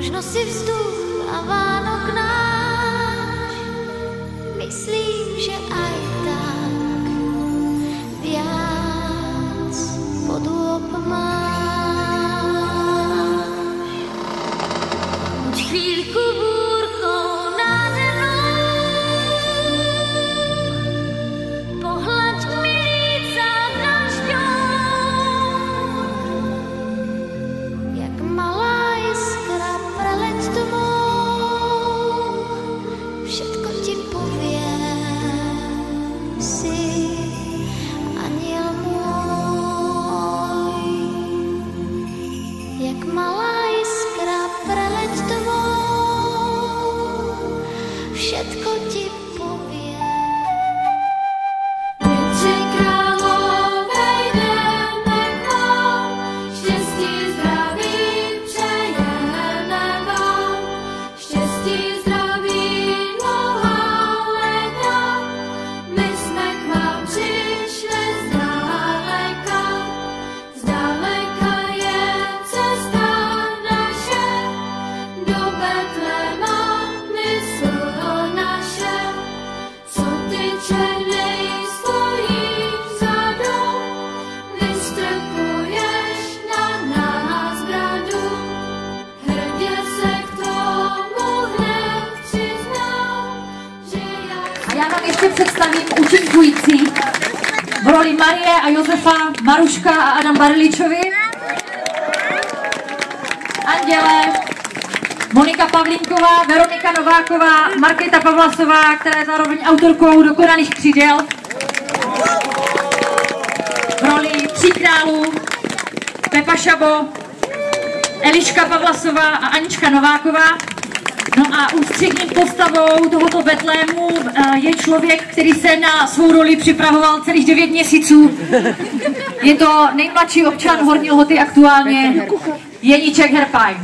Možno si vzduch a Vánok náš, myslím, že aj tak viac podôb máš. Buď chvíľku búrkou nade mnou, pohľaď mi líca dažďom, jak malá iskra preleď domov, všetko ti poviem, si aniel môj. Jak malá iskra preleď domov, všetko ti poviem. Já vám ještě představím účinkující v roli Marie a Josefa, Maruška a Adam Barličovi, Anděle, Monika Pavlínková, Veronika Nováková, Markéta Pavlasová, která je zároveň autorkou Dokonaných křídel, v roli Tří králů, Pepa Šabo, Eliška Pavlasová a Anička Nováková. No a ústřední postavou tohoto Betlému je člověk, který se na svou roli připravoval celých 9 měsíců. Je to nejmladší občan Horní Lhoty aktuálně, Jeníček Herpaj.